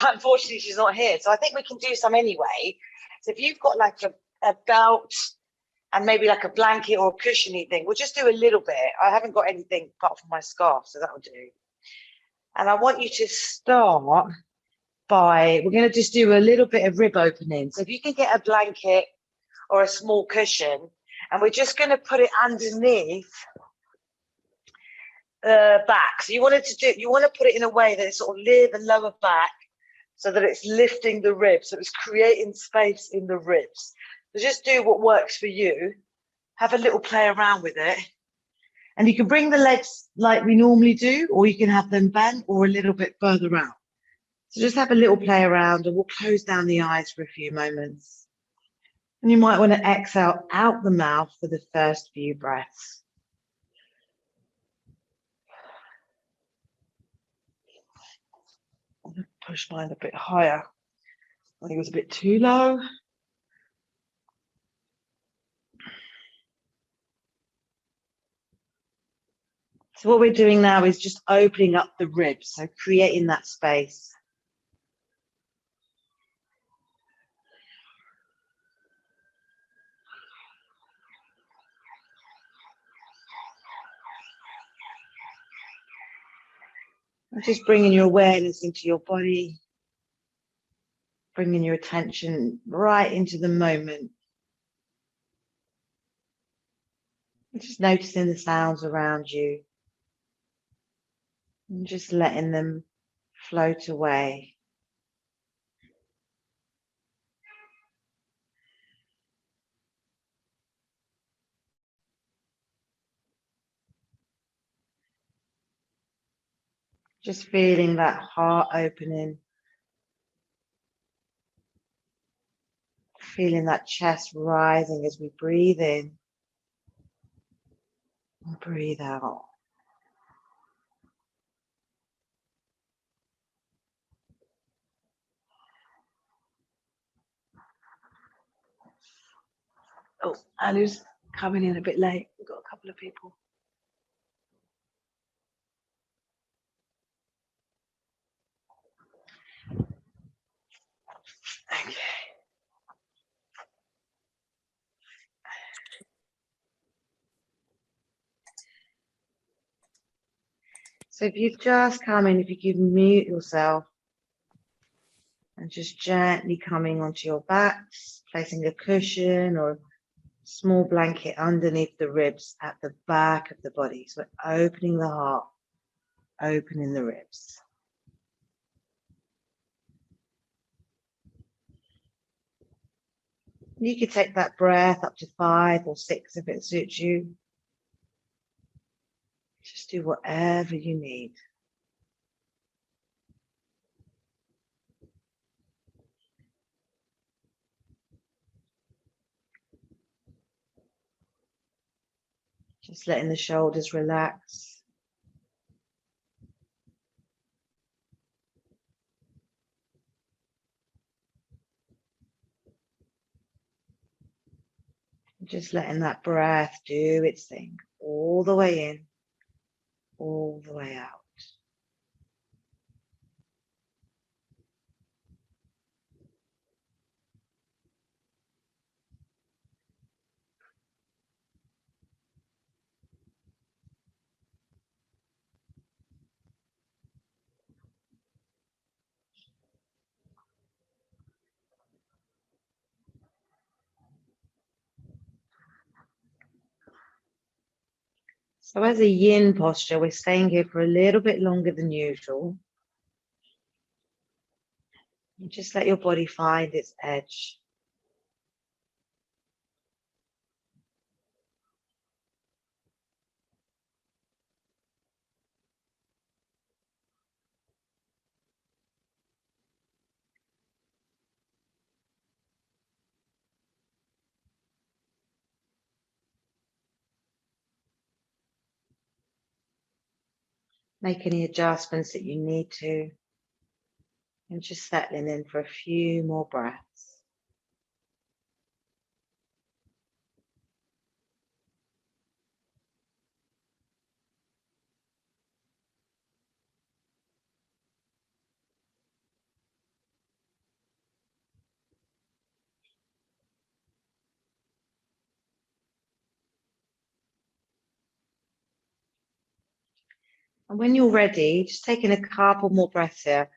unfortunately, she's not here. So I think we can do some anyway. So if you've got like a belt and maybe like a blanket or a cushiony thing, we'll just do a little bit. I haven't got anything apart from my scarf, so that'll do. And I want you to start by, we're going to just do a little bit of rib opening. So if you can get a blanket or a small cushion, and we're just going to put it underneath the back. So you want to put it in a way that it's sort of near the lower back, so that it's lifting the ribs, so it's creating space in the ribs. So just do what works for you. Have a little play around with it. And you can bring the legs like we normally do, or you can have them bent or a little bit further out. So just have a little play around, and we'll close down the eyes for a few moments. And you might want to exhale out the mouth for the first few breaths. I'm going to push mine a bit higher. I think it was a bit too low. So what we're doing now is just opening up the ribs, so creating that space. And just bringing your awareness into your body, bringing your attention right into the moment. And just noticing the sounds around you. And just letting them float away. Just feeling that heart opening. Feeling that chest rising as we breathe in and breathe out. Oh, Alu's coming in a bit late. We've got a couple of people. Okay. So if you've just come in, if you can mute yourself and just gently coming onto your backs, placing a cushion or a small blanket underneath the ribs at the back of the body. So opening the heart, opening the ribs. You could take that breath up to 5 or 6 if it suits you. Just do whatever you need. Just letting the shoulders relax. Just letting that breath do its thing all the way in, all the way out. So as a yin posture, we're staying here for a little bit longer than usual. And just let your body find its edge. Make any adjustments that you need to. And just settling in for a few more breaths. And when you're ready, just taking a couple more breaths here,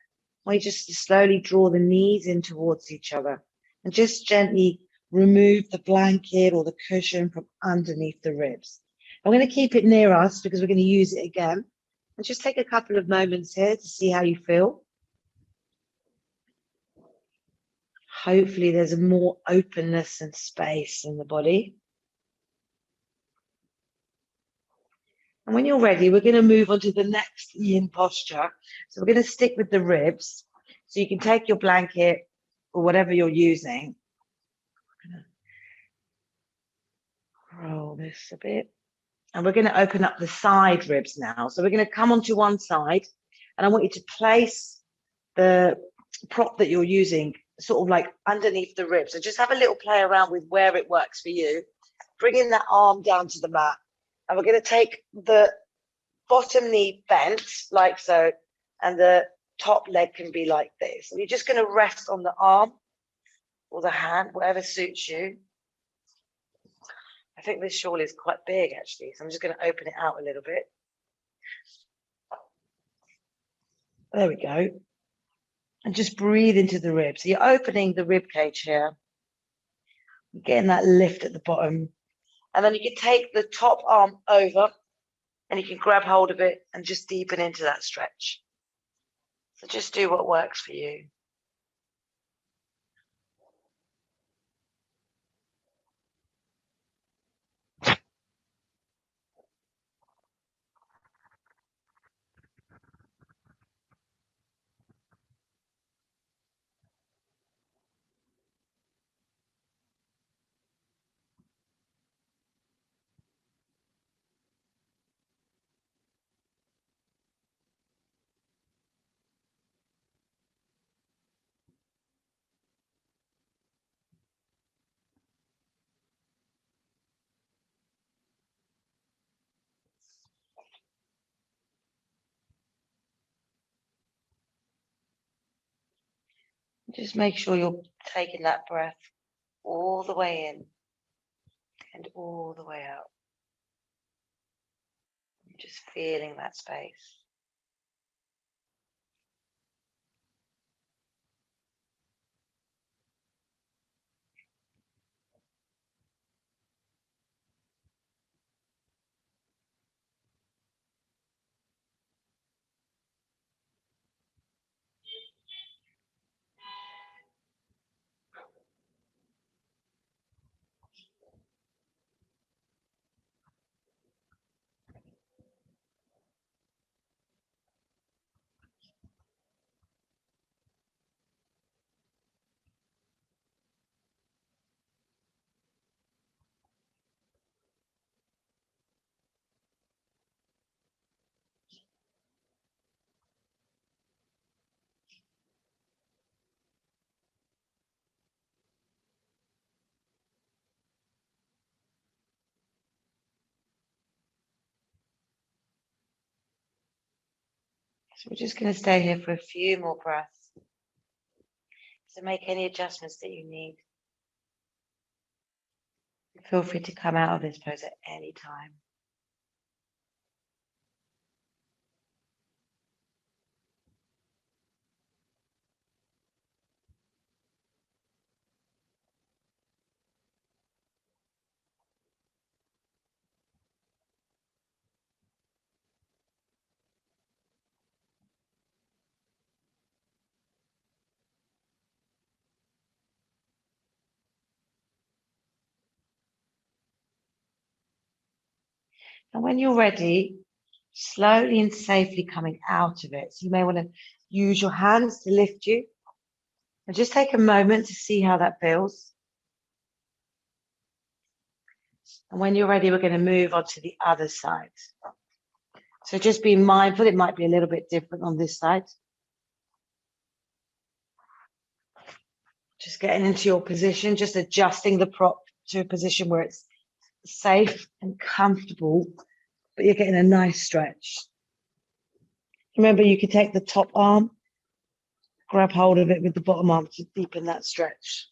where you just slowly draw the knees in towards each other and just gently remove the blanket or the cushion from underneath the ribs. I'm going to keep it near us because we're going to use it again. And just take a couple of moments here to see how you feel. Hopefully there's more openness and space in the body. And when you're ready, we're going to move on to the next yin posture. So we're going to stick with the ribs. So you can take your blanket or whatever you're using. Roll this a bit. And we're going to open up the side ribs now. So we're going to come onto one side. And I want you to place the prop that you're using sort of like underneath the ribs. So just have a little play around with where it works for you. Bringing that arm down to the mat. And we're going to take the bottom knee bent like so, and the top leg can be like this. And you're just going to rest on the arm or the hand, whatever suits you. I think this shawl is quite big actually, so I'm just going to open it out a little bit. There we go. And just breathe into the ribs. So you're opening the rib cage here. You're getting that lift at the bottom. And then you can take the top arm over and you can grab hold of it and just deepen into that stretch. So just do what works for you. Just make sure you're taking that breath all the way in and all the way out. Just feeling that space. So we're just going to stay here for a few more breaths. So make any adjustments that you need. Feel free to come out of this pose at any time. And when you're ready, slowly and safely coming out of it. So you may want to use your hands to lift you. And just take a moment to see how that feels. And when you're ready, we're going to move on to the other side. So just be mindful, it might be a little bit different on this side. Just getting into your position, just adjusting the prop to a position where it's safe and comfortable, but you're getting a nice stretch. Remember, you can take the top arm, grab hold of it with the bottom arm to deepen that stretch.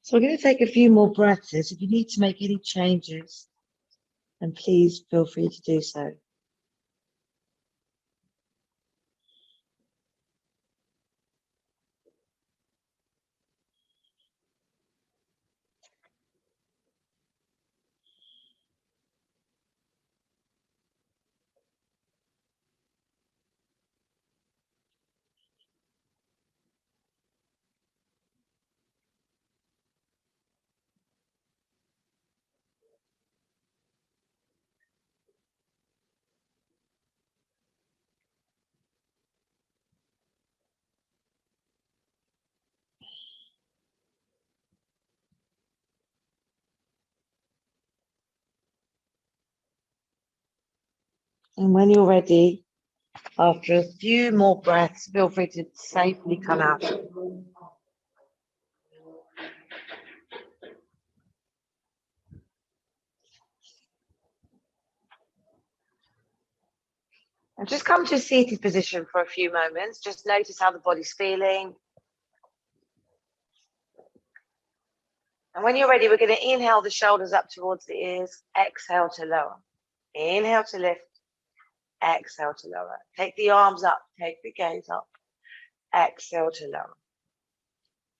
So we're going to take a few more breaths. If you need to make any changes, then please feel free to do so. And when you're ready, after a few more breaths, feel free to safely come out. And just come to a seated position for a few moments. Just notice how the body's feeling. And when you're ready, we're going to inhale the shoulders up towards the ears. Exhale to lower. Inhale to lift. Exhale to lower. Take the arms up. Take the gaze up. Exhale to lower.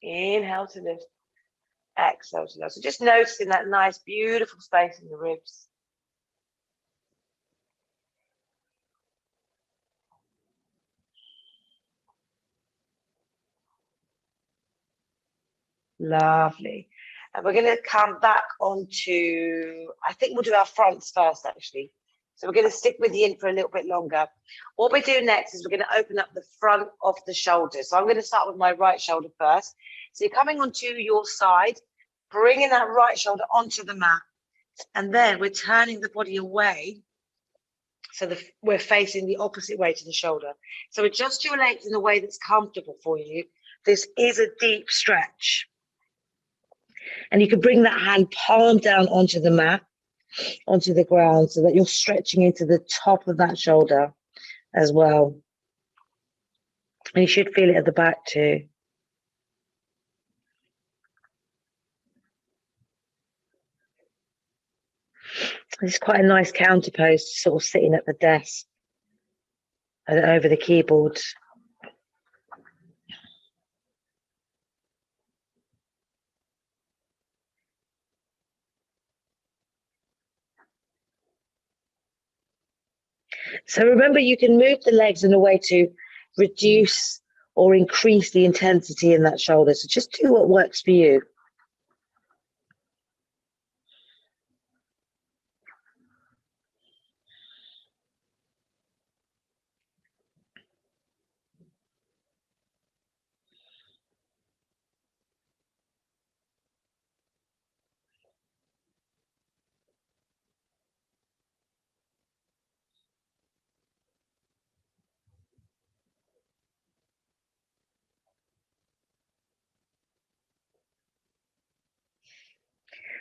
Inhale to lift. Exhale to lower. So just noticing that nice, beautiful space in the ribs. Lovely. And we're going to come back onto, I think we'll do our fronts first, actually. So we're going to stick with you in for a little bit longer. What we do next is we're going to open up the front of the shoulders. So I'm going to start with my right shoulder first. So you're coming onto your side, bringing that right shoulder onto the mat. And then we're turning the body away so we're facing the opposite way to the shoulder. So adjust your legs in a way that's comfortable for you. This is a deep stretch. And you can bring that hand palm down onto the mat, onto the ground, so that you're stretching into the top of that shoulder as well. And you should feel it at the back too. It's quite a nice counter pose, sort of sitting at the desk and over the keyboard. So remember, you can move the legs in a way to reduce or increase the intensity in that shoulder. So just do what works for you.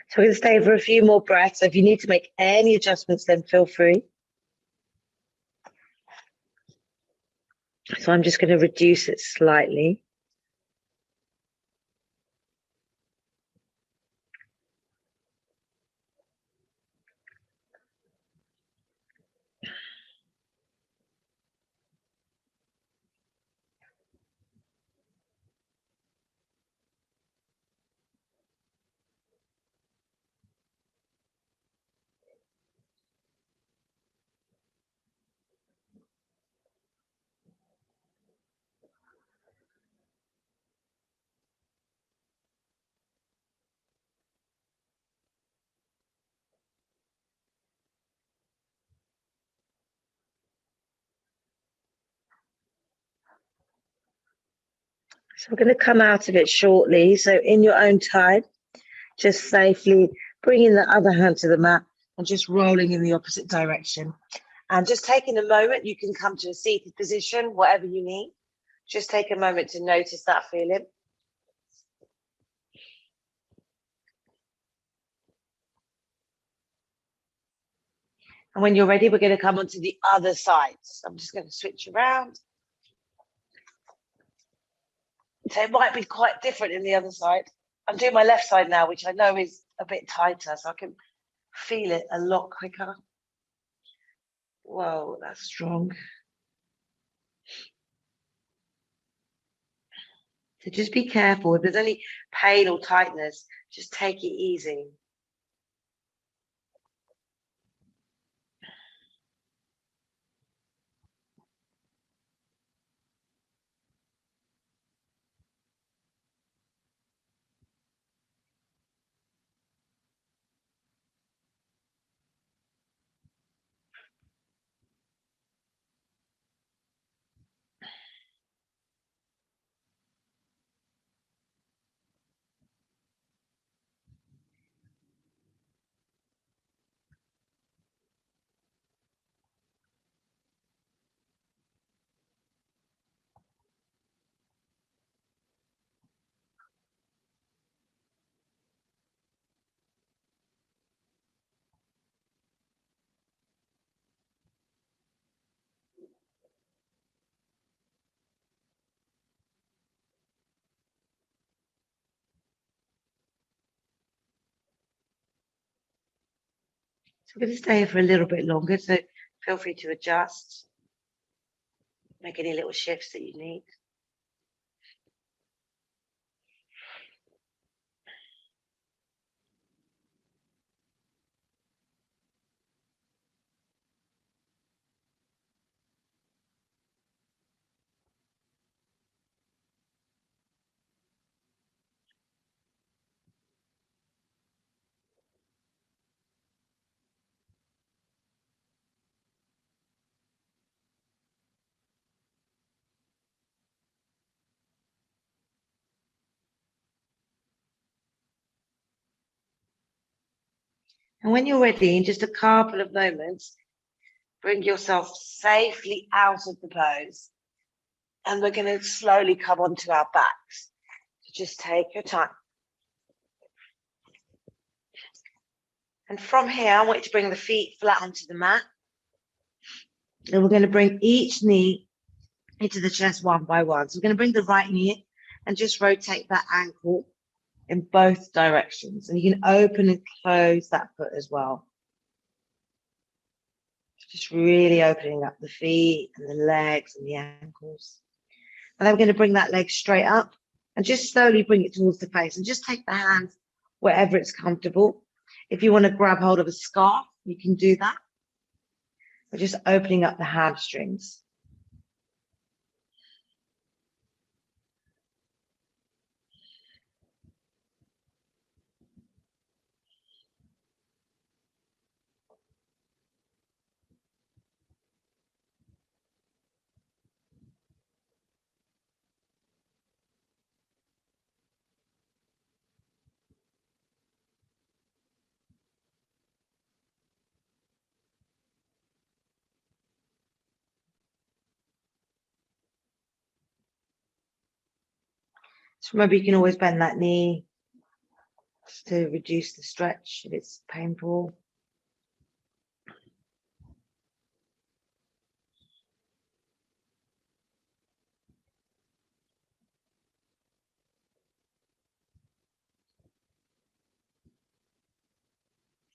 So we're going to stay for a few more breaths. So if you need to make any adjustments, then feel free. So I'm just going to reduce it slightly. So we're going to come out of it shortly. So in your own time, just safely bringing the other hand to the mat and just rolling in the opposite direction. And just taking a moment, you can come to a seated position, whatever you need. Just take a moment to notice that feeling. And when you're ready, we're going to come onto the other side. So I'm just going to switch around. So it might be quite different in the other side. I'm doing my left side now, which I know is a bit tighter, so I can feel it a lot quicker. Whoa, that's strong. So just be careful. If there's any pain or tightness, just take it easy. So we're going to stay here for a little bit longer, so feel free to adjust, make any little shifts that you need. And when you're ready, in just a couple of moments, bring yourself safely out of the pose. And we're going to slowly come onto our backs. So just take your time. And from here, I want you to bring the feet flat onto the mat. And we're going to bring each knee into the chest one by one. So we're going to bring the right knee in and just rotate that ankle in both directions. And you can open and close that foot as well. Just really opening up the feet and the legs and the ankles. And then we're going to bring that leg straight up and just slowly bring it towards the face and just take the hands wherever it's comfortable. If you want to grab hold of a scarf, you can do that. We're just opening up the hamstrings. So remember, you can always bend that knee just to reduce the stretch if it's painful.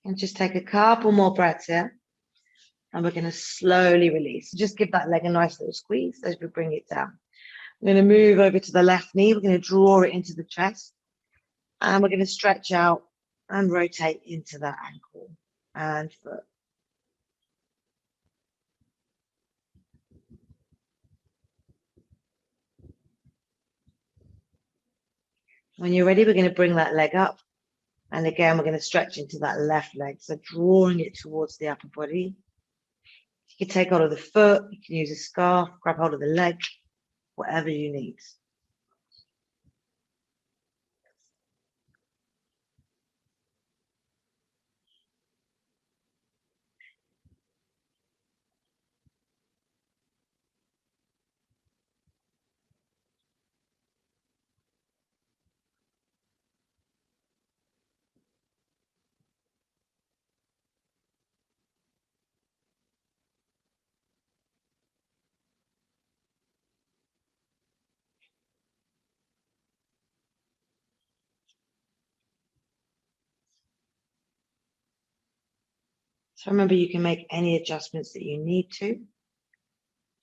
And just take a couple more breaths here. And we're going to slowly release. Just give that leg a nice little squeeze as we bring it down. We're going to move over to the left knee. We're going to draw it into the chest. And we're going to stretch out and rotate into that ankle and foot. When you're ready, we're going to bring that leg up. And again, we're going to stretch into that left leg. So drawing it towards the upper body. You can take hold of the foot. You can use a scarf, grab hold of the leg, whatever you need. So remember, you can make any adjustments that you need to.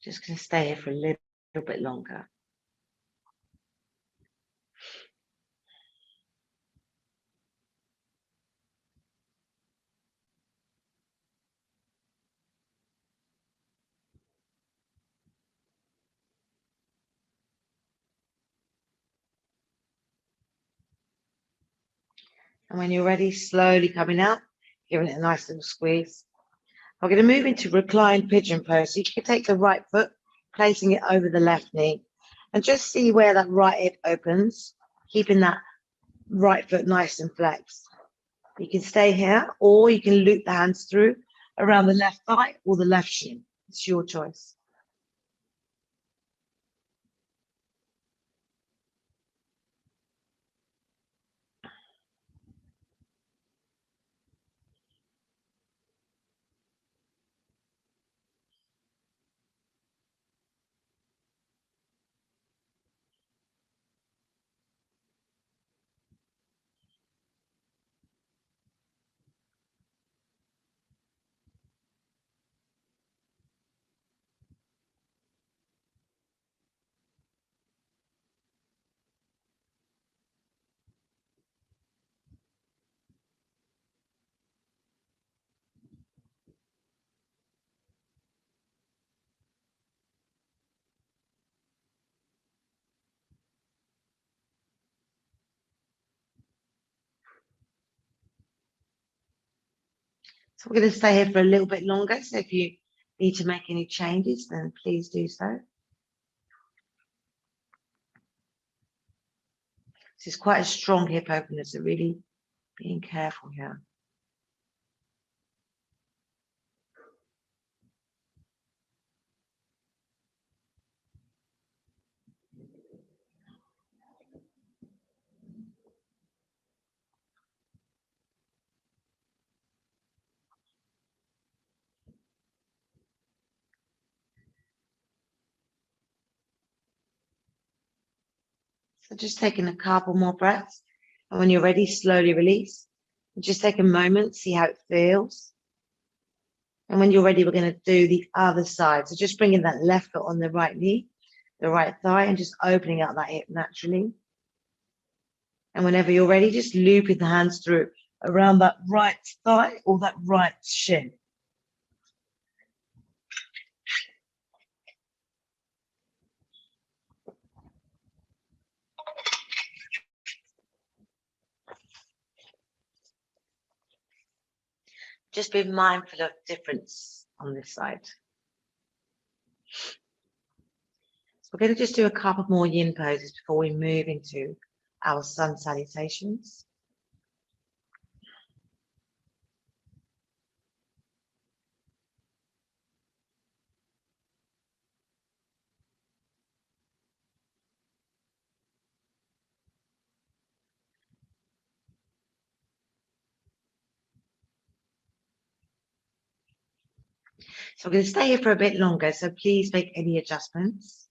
Just going to stay here for a little bit longer. And when you're ready, slowly coming out, giving it a nice little squeeze. We're going to move into reclined pigeon pose. So you can take the right foot, placing it over the left knee, and just see where that right hip opens, keeping that right foot nice and flexed. You can stay here, or you can loop the hands through around the left thigh or the left shin. It's your choice. So we're going to stay here for a little bit longer. So if you need to make any changes, then please do so. This is quite a strong hip opener, so really being careful here. So just taking a couple more breaths. And when you're ready, slowly release. And just take a moment, see how it feels. And when you're ready, we're going to do the other side. So just bringing that left foot on the right knee, the right thigh, and just opening up that hip naturally. And whenever you're ready, just looping the hands through around that right thigh or that right shin. Just be mindful of difference on this side. So we're going to just do a couple more yin poses before we move into our sun salutations. So we're going to stay here for a bit longer, so please make any adjustments.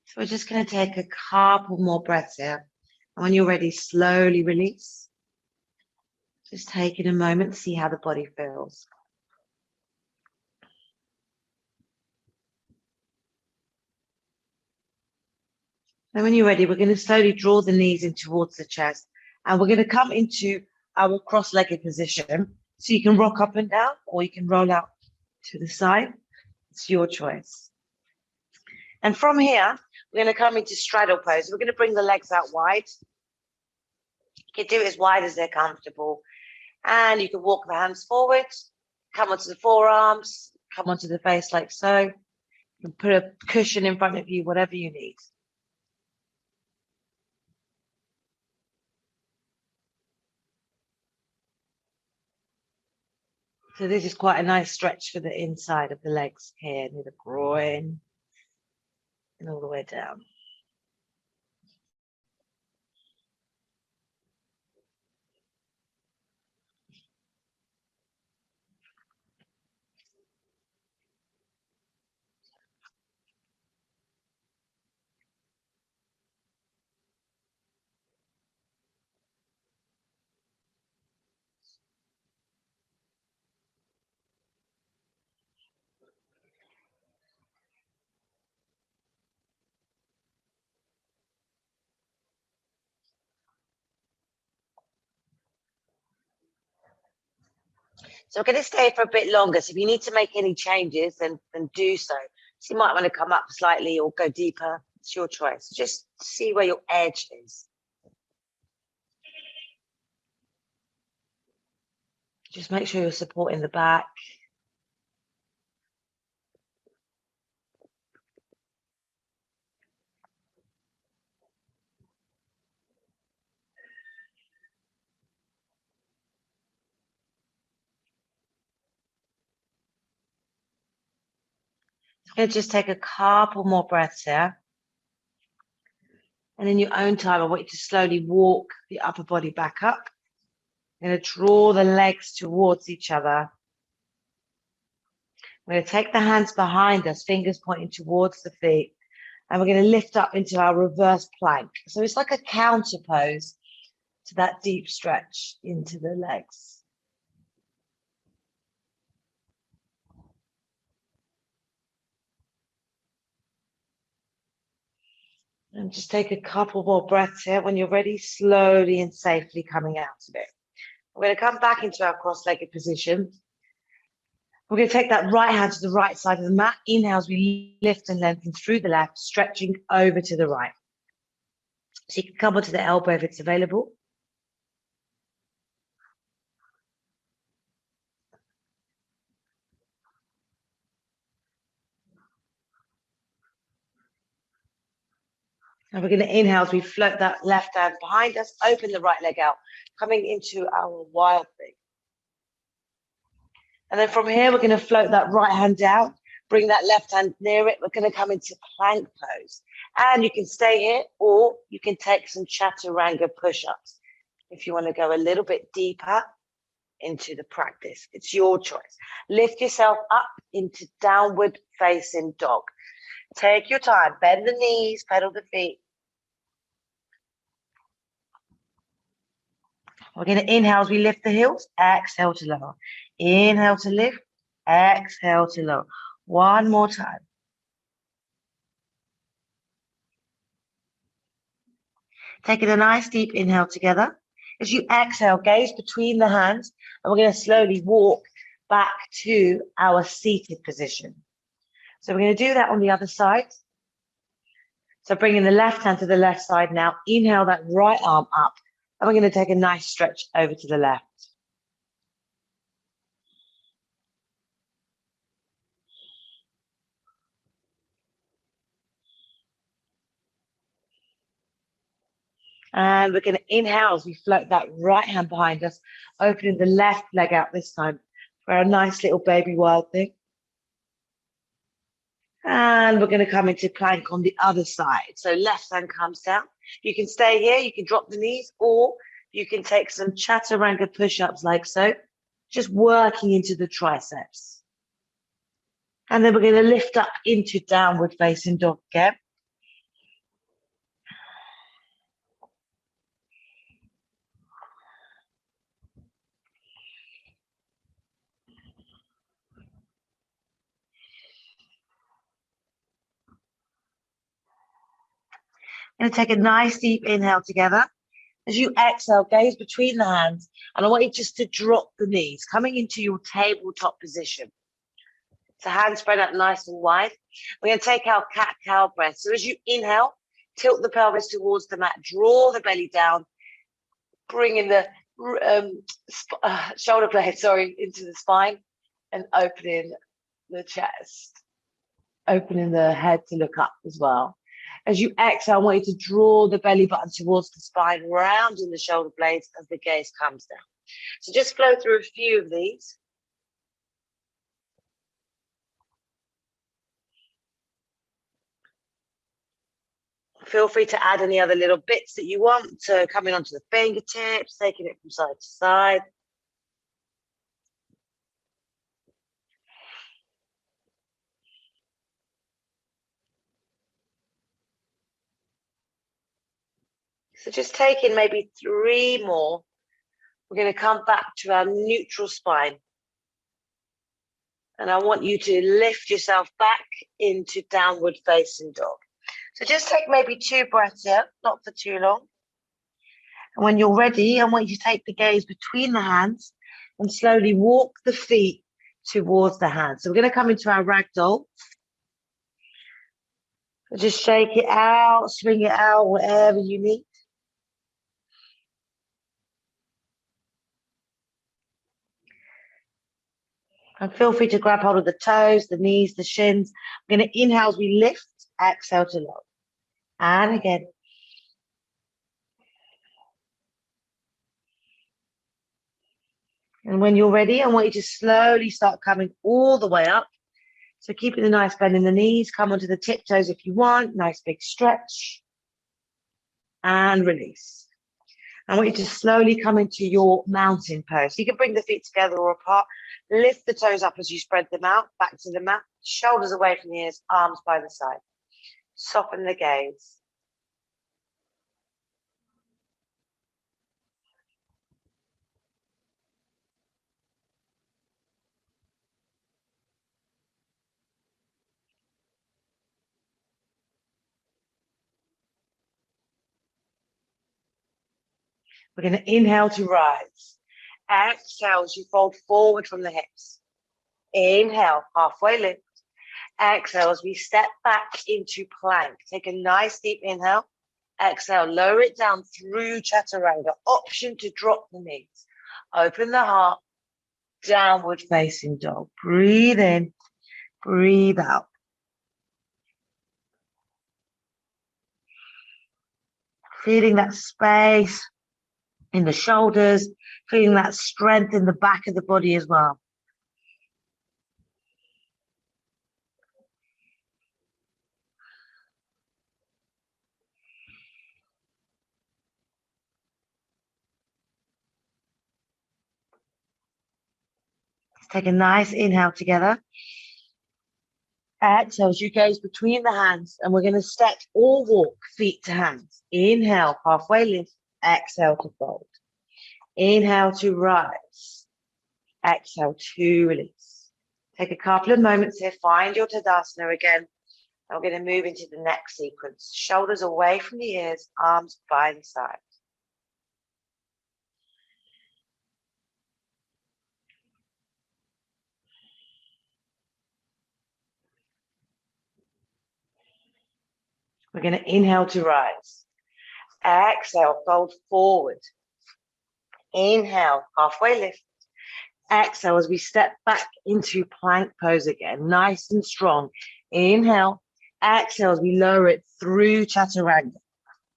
So we're just going to take a couple more breaths here. And when you're ready, slowly release. Just taking a moment to see how the body feels. And when you're ready, we're going to slowly draw the knees in towards the chest. And we're going to come into our cross-legged position. So you can rock up and down, or you can roll out to the side. It's your choice. And from here, we're going to come into straddle pose. We're going to bring the legs out wide. You can do it as wide as they're comfortable. And you can walk the hands forward, come onto the forearms, come onto the face like so. You can put a cushion in front of you, whatever you need. So this is quite a nice stretch for the inside of the legs here, near the groin and all the way down. So we're going to stay for a bit longer. So if you need to make any changes, then do so. So you might want to come up slightly or go deeper. It's your choice. Just see where your edge is. Just make sure you're supporting the back. I'm going to just take a couple more breaths here. And in your own time, I want you to slowly walk the upper body back up. I'm going to draw the legs towards each other. We're going to take the hands behind us, fingers pointing towards the feet. And we're going to lift up into our reverse plank. So it's like a counter pose to that deep stretch into the legs. And just take a couple more breaths here. When you're ready, slowly and safely coming out of it. We're going to come back into our cross-legged position. We're going to take that right hand to the right side of the mat. Inhale as we lift and lengthen through the left, stretching over to the right. So you can come onto the elbow if it's available. And we're going to inhale as we float that left hand behind us, open the right leg out, coming into our wild thing. And then from here, we're going to float that right hand down, bring that left hand near it. We're going to come into plank pose. And you can stay here, or you can take some chaturanga push-ups if you want to go a little bit deeper into the practice. It's your choice. Lift yourself up into downward facing dog. Take your time, bend the knees, pedal the feet. We're going to inhale as we lift the heels, exhale to lower. Inhale to lift, exhale to lower. One more time. Taking a nice deep inhale together. As you exhale, gaze between the hands, and we're going to slowly walk back to our seated position. So we're going to do that on the other side. So bringing the left hand to the left side now. Inhale that right arm up, and we're going to take a nice stretch over to the left. And we're going to inhale as we float that right hand behind us, opening the left leg out this time for a nice little baby wild thing. And we're going to come into plank on the other side. So left hand comes down. You can stay here, you can drop the knees, or you can take some chaturanga push-ups like so, just working into the triceps. And then we're going to lift up into downward facing dog again. Going to take a nice deep inhale together. As you exhale, gaze between the hands, and I want you just to drop the knees, coming into your tabletop position. So hands spread out nice and wide. We're going to take our cat-cow breath. So as you inhale, tilt the pelvis towards the mat, draw the belly down, bringing the shoulder blades, into the spine, and opening the chest, opening the head to look up as well. As you exhale, I want you to draw the belly button towards the spine, rounding the shoulder blades as the gaze comes down. So just flow through a few of these. Feel free to add any other little bits that you want. So coming onto the fingertips, taking it from side to side. So just taking maybe 3 more. We're going to come back to our neutral spine. And I want you to lift yourself back into downward facing dog. So just take maybe 2 breaths here, not for too long. And when you're ready, I want you to take the gaze between the hands and slowly walk the feet towards the hands. So we're going to come into our ragdoll. So just shake it out, swing it out, whatever you need. And feel free to grab hold of the toes, the knees, the shins. I'm going to inhale as we lift, exhale to lower. And again. And when you're ready, I want you to slowly start coming all the way up. So keeping a nice bend in the knees, come onto the tiptoes if you want. Nice big stretch. And release. I want you to slowly come into your mountain pose. You can bring the feet together or apart. Lift the toes up as you spread them out, back to the mat. Shoulders away from the ears, arms by the side. Soften the gaze. We're going to inhale to rise. Exhale as you fold forward from the hips. Inhale, halfway lift. Exhale as we step back into plank. Take a nice deep inhale. Exhale, lower it down through chaturanga. Option to drop the knees. Open the heart. Downward facing dog. Breathe in, breathe out. Feeling that space in the shoulders, feeling that strength in the back of the body as well. Let's take a nice inhale together. Exhale as you gaze between the hands, and we're going to step or walk feet to hands. Inhale, halfway lift. Exhale to fold. Inhale to rise. Exhale to release. Take a couple of moments here. Find your Tadasana again. And we're going to move into the next sequence. Shoulders away from the ears, arms by the side. We're going to inhale to rise. Exhale, fold forward. Inhale, halfway lift. Exhale as we step back into plank pose again, nice and strong. Inhale, exhale as we lower it through chaturanga.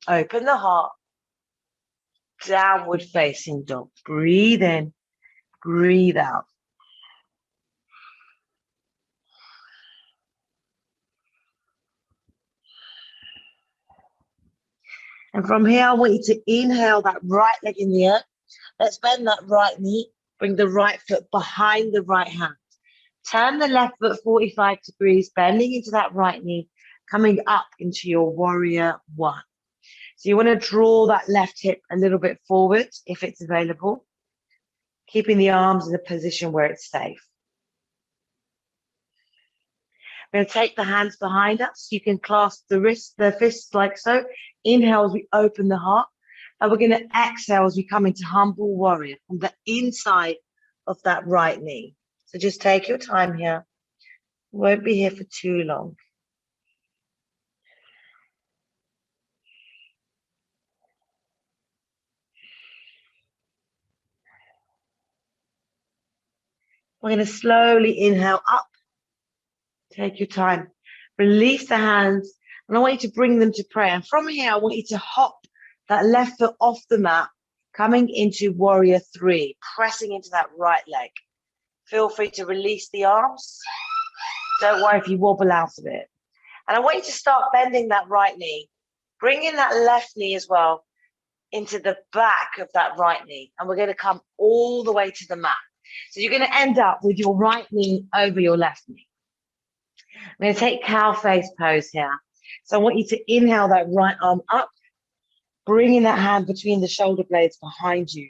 Open the heart. Downward facing dog. Breathe in, breathe out. And from here, I want you to inhale that right leg in the air. Let's bend that right knee. Bring the right foot behind the right hand. Turn the left foot 45 degrees, bending into that right knee, coming up into your warrior one. So you want to draw that left hip a little bit forward if it's available, keeping the arms in a position where it's safe. We're going to take the hands behind us. You can clasp the wrists, the fists like so. Inhale as we open the heart. And we're going to exhale as we come into humble warrior on the inside of that right knee. So just take your time here. We won't be here for too long. We're going to slowly inhale up. Take your time. Release the hands. And I want you to bring them to prayer. And from here, I want you to hop that left foot off the mat, coming into warrior three, pressing into that right leg. Feel free to release the arms. Don't worry if you wobble out of it. And I want you to start bending that right knee. Bringing that left knee as well into the back of that right knee. And we're going to come all the way to the mat. So you're going to end up with your right knee over your left knee. I'm going to take cow face pose here. So I want you to inhale that right arm up, bringing that hand between the shoulder blades behind you.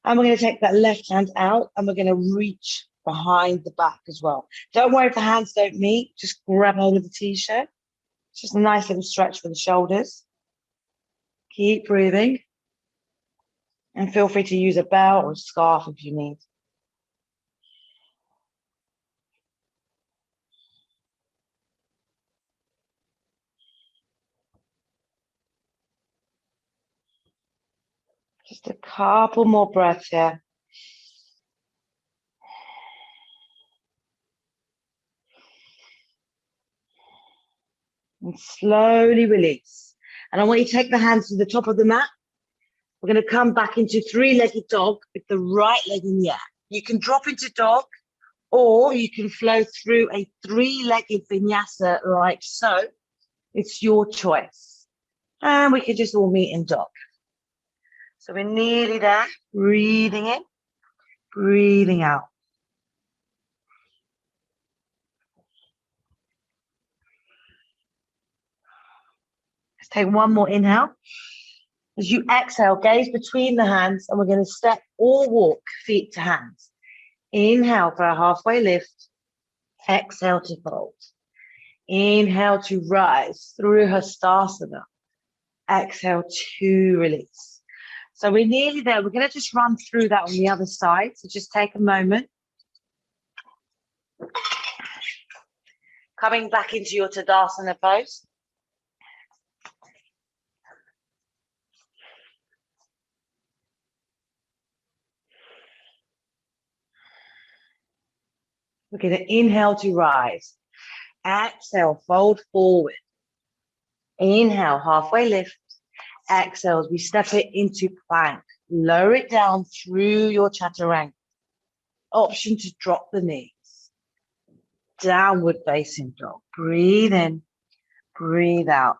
And we're going to take that left hand out and we're going to reach behind the back as well. Don't worry if the hands don't meet, just grab hold of the t-shirt. It's just a nice little stretch for the shoulders. Keep breathing. And feel free to use a belt or a scarf if you need. Just a couple more breaths here. And slowly release. And I want you to take the hands to the top of the mat. We're going to come back into three-legged dog with the right leg in the air. You can drop into dog, or you can flow through a three-legged vinyasa like so. It's your choice. And we can just all meet in dog. So we're nearly there. Breathing in, breathing out. Let's take one more inhale. As you exhale, gaze between the hands, and we're going to step or walk feet to hands. Inhale for a halfway lift. Exhale to fold. Inhale to rise through Hastasana. Exhale to release. So we're nearly there. We're going to just run through that on the other side. So just take a moment. Coming back into your Tadasana pose. We're going to inhale to rise. Exhale, fold forward. Inhale, halfway lift. Exhale, as we step it into plank. Lower it down through your chaturanga. Option to drop the knees. Downward facing dog. Breathe in, breathe out.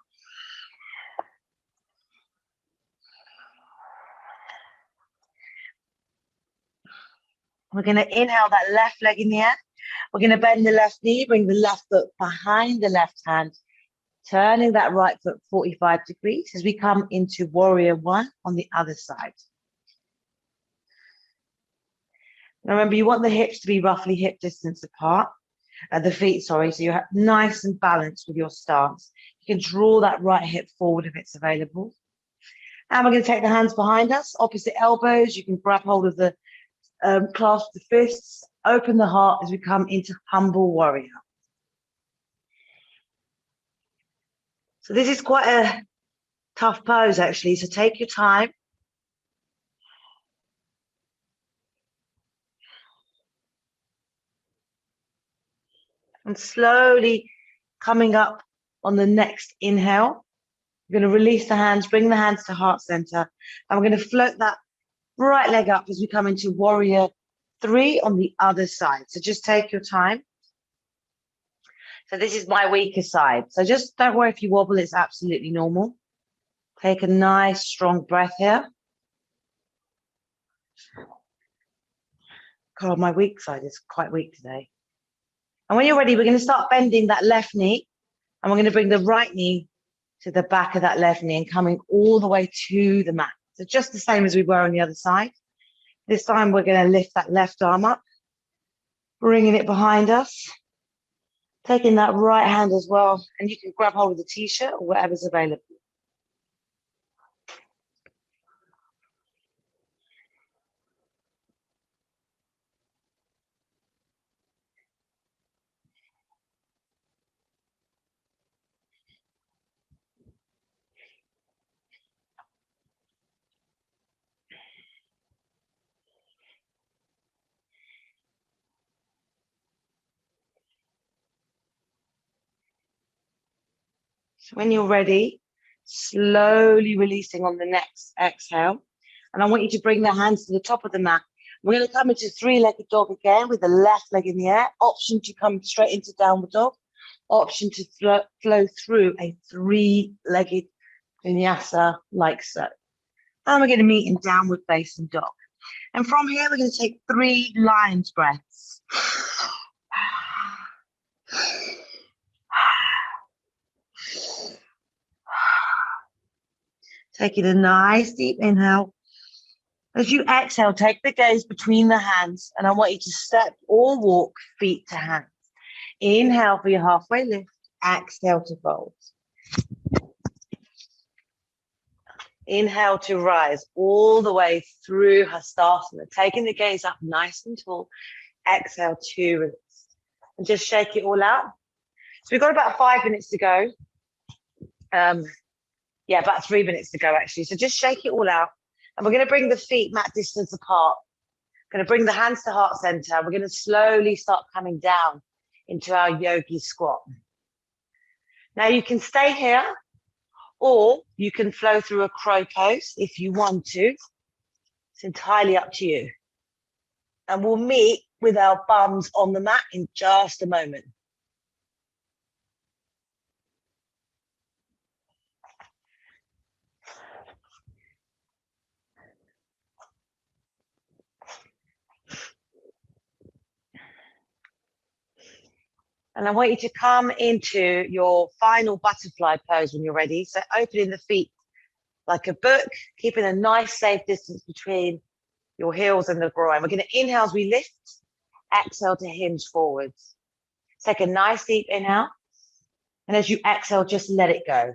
We're going to inhale that left leg in the air. We're going to bend the left knee, bring the left foot behind the left hand, turning that right foot 45 degrees as we come into warrior one on the other side. Now remember, you want the hips to be roughly hip distance apart, the feet, sorry, so you're nice and balanced with your stance. You can draw that right hip forward if it's available. And we're going to take the hands behind us, opposite elbows. You can grab hold of the clasp the fists, open the heart as we come into humble warrior. So this is quite a tough pose actually, so take your time. And slowly coming up on the next inhale, we're going to release the hands, bring the hands to heart center, and we're going to float that right leg up as we come into warrior three on the other side. So just take your time. So this is my weaker side. So just don't worry if you wobble, it's absolutely normal. Take a nice strong breath here. God, my weak side is quite weak today. And when you're ready, we're going to start bending that left knee, and we're going to bring the right knee to the back of that left knee and coming all the way to the mat. So just the same as we were on the other side. This time we're going to lift that left arm up, bringing it behind us, taking that right hand as well, and you can grab hold of the t-shirt or whatever's available. So when you're ready, slowly releasing on the next exhale. And I want you to bring the hands to the top of the mat. We're going to come into three-legged dog again with the left leg in the air. Option to come straight into downward dog. Option to flow through a three-legged Vinyasa, like so. And we're going to meet in downward facing dog. And from here, we're going to take 3 lion's breaths. Taking a nice deep inhale. As you exhale, take the gaze between the hands, and I want you to step or walk feet to hands. Inhale for your halfway lift. Exhale to fold. Inhale to rise all the way through Hastasana, taking the gaze up nice and tall. Exhale to release. And just shake it all out. So we've got about 5 minutes to go. Yeah, about 3 minutes to go, actually. So just shake it all out. And we're going to bring the feet mat distance apart. Going to bring the hands to heart center. We're going to slowly start coming down into our yogi squat. Now you can stay here, or you can flow through a crow pose if you want to. It's entirely up to you. And we'll meet with our bums on the mat in just a moment. And I want you to come into your final butterfly pose when you're ready. So opening the feet like a book, keeping a nice safe distance between your heels and the groin. We're going to inhale as we lift, exhale to hinge forwards. Take a nice deep inhale. And as you exhale, just let it go.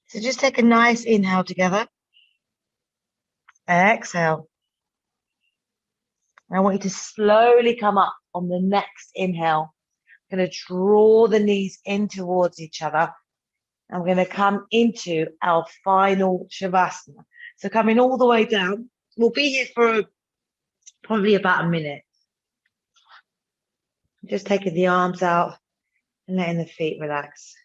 So just take a nice inhale together. Exhale. And I want you to slowly come up on the next inhale. I'm going to draw the knees in towards each other. And we're going to come into our final Shavasana. So coming all the way down. We'll be here for probably about a minute. Just taking the arms out and letting the feet relax.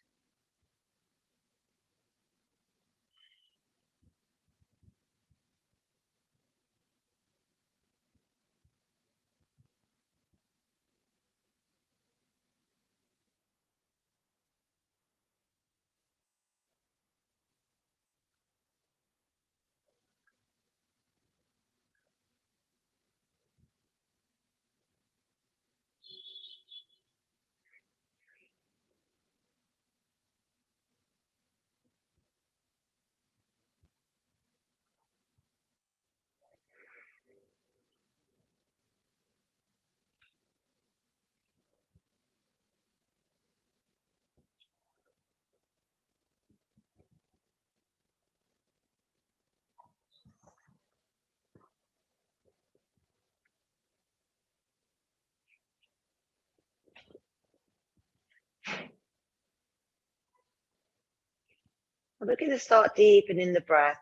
We're going to start deepening the breath.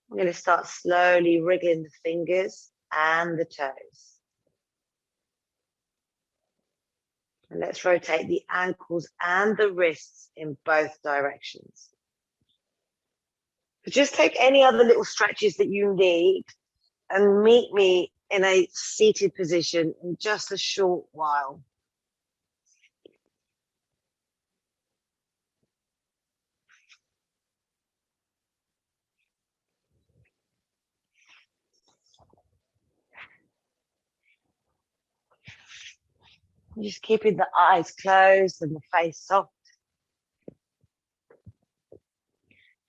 I'm going to start slowly wriggling the fingers and the toes. And let's rotate the ankles and the wrists in both directions. But just take any other little stretches that you need and meet me in a seated position in just a short while. Just keeping the eyes closed and the face soft.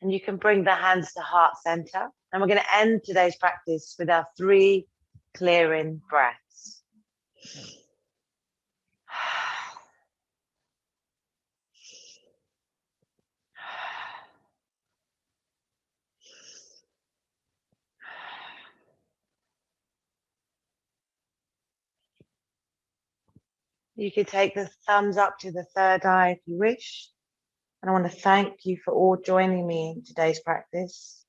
And you can bring the hands to heart center. And we're going to end today's practice with our 3 clearing breaths. You can take the thumbs up to the third eye if you wish. And I want to thank you for all joining me in today's practice.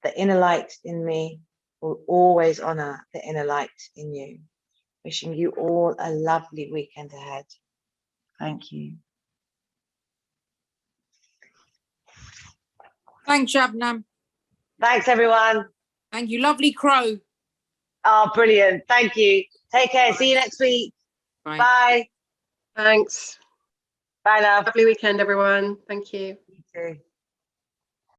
The inner light in me will always honor the inner light in you. Wishing you all a lovely weekend ahead. Thank you. Thanks, Shabnam. Thanks, everyone. Thank you. Lovely crow. Oh, brilliant. Thank you. Take care. See you next week. Bye. Bye. Thanks. Bye, love. Lovely weekend, everyone. Thank you. You too.